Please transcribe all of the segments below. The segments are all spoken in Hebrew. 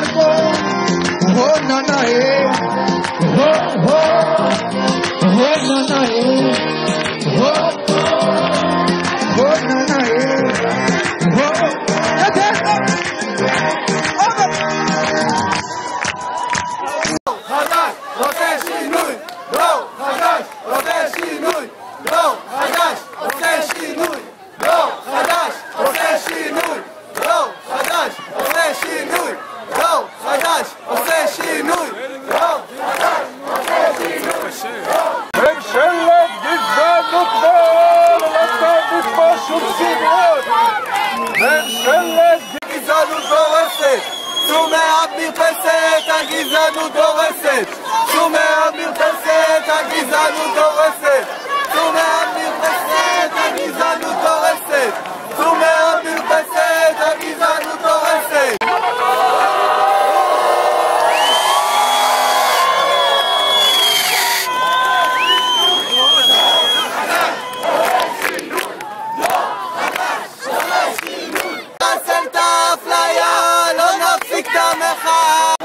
דרכו, ננאה, הגזענות דורסת, שומע מרפסת, הגזענות דורסת, שומע מרפסת, הגזענות דורסת, שומע מרפסת, הגזענות דורסת. נחסל את האפליה, לא נפסיק את המחאה.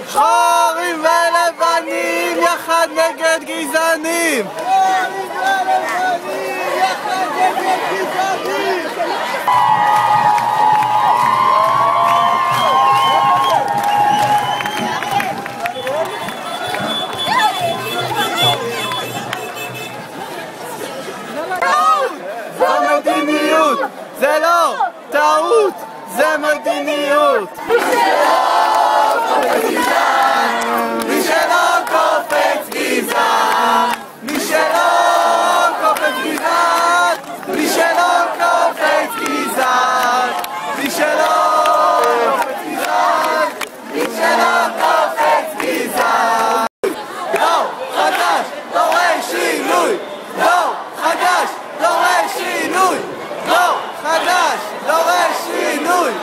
שחורים ולבנים יחד נגד גזענים! שחורים ולבנים יחד נגד גזענים! זו מדיניות! זה לא טעות! זה מדיניות! מי שלא קופץ גזען, מי שלא קופץ גזען, מי שלא קופץ גזען, מי שלא קופץ גזען, מי שלא קופץ גזען. דור חדש דורש שינוי, דור חדש דורש שינוי, דור חדש דורש שינוי,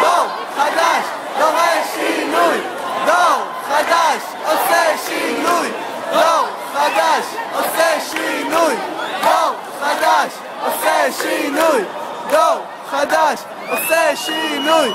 דור חדש דורש שינוי, דור חדש עושה שינוי, דור חדש עושה שינוי, דור חדש עושה שינוי, דור חדש עושה שינוי.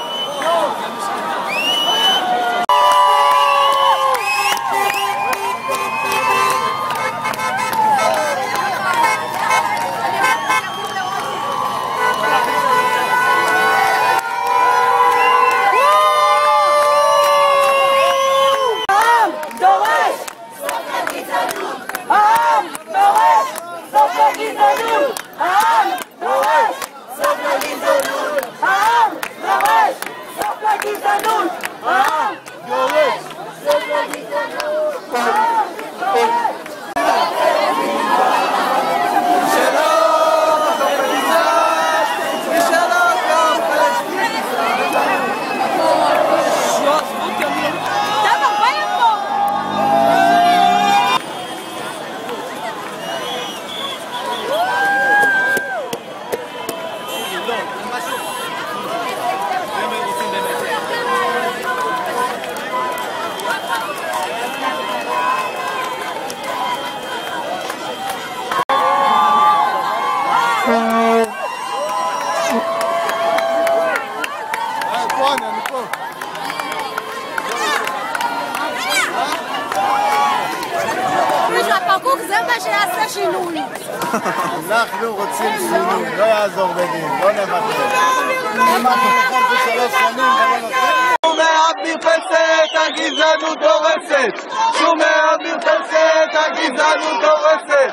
זה מה שיעשה שינוי. אנחנו רוצים שינוי, לא יעזור בדין, לא נוותר. אנחנו נחלתי 3 שנים ולא נוותר. שומע מרפסת, הגזענות דורסת. שומע מרפסת, הגזענות דורסת.